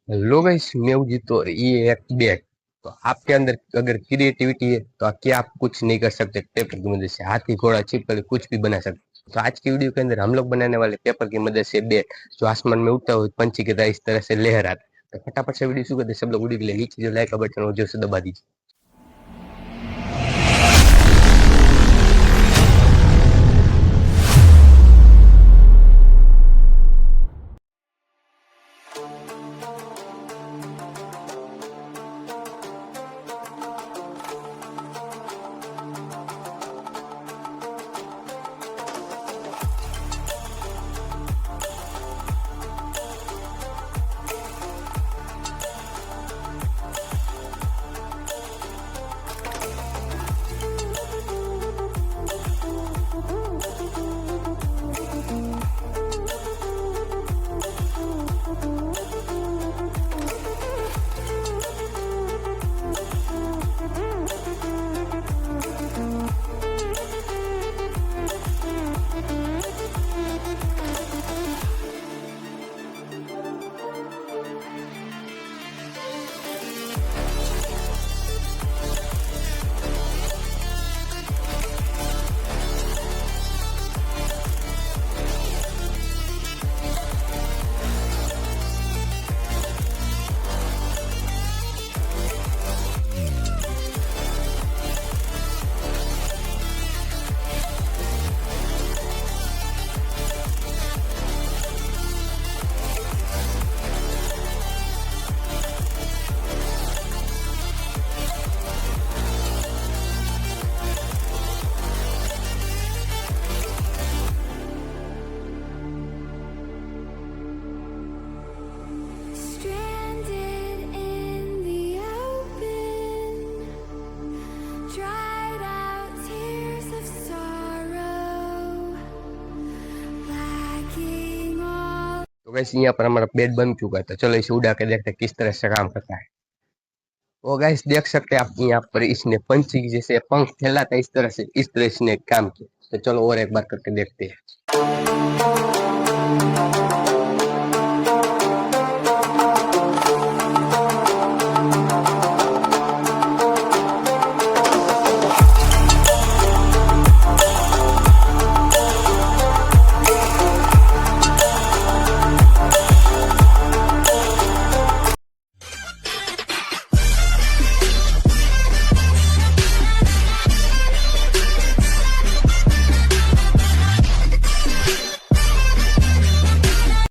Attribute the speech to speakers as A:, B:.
A: Hello guys, मैं हूँ जी। तो ये एक बैग। तो आपके अंदर अगर क्रिएटिविटी है तो क्या आप कुछ नहीं कर सकते? पेपर की मदद से हाथी घोड़ा छिपकली कुछ भी बना सकते। तो आज की वीडियो के अंदर हम लोग बनाने वाले पेपर की मदद से बैग जो आसमान में उड़ता हुआ पंछी की तरह इस तरह से लहराता है। तो फटाफट से वीडियो शुरू करते हैं। सब लोग वीडियो के लिए नीचे जो लाइक का बटन है वो जोर से दबा दीजिए।
B: Stranded in the open, dried out tears of sorrow, lacking all.
A: तो गाइस यहाँ पर हमारा बेड बन चुका है। तो चलो इसे उड़ा के देखते हैं किस तरह से काम करता है। वो गाइस देख सकते हैं आप यहाँ पर इसने पंछी की जैसे पंख फैलाता है इस तरह से इसने काम किया। तो चलो और एक बार करके देखते हैं।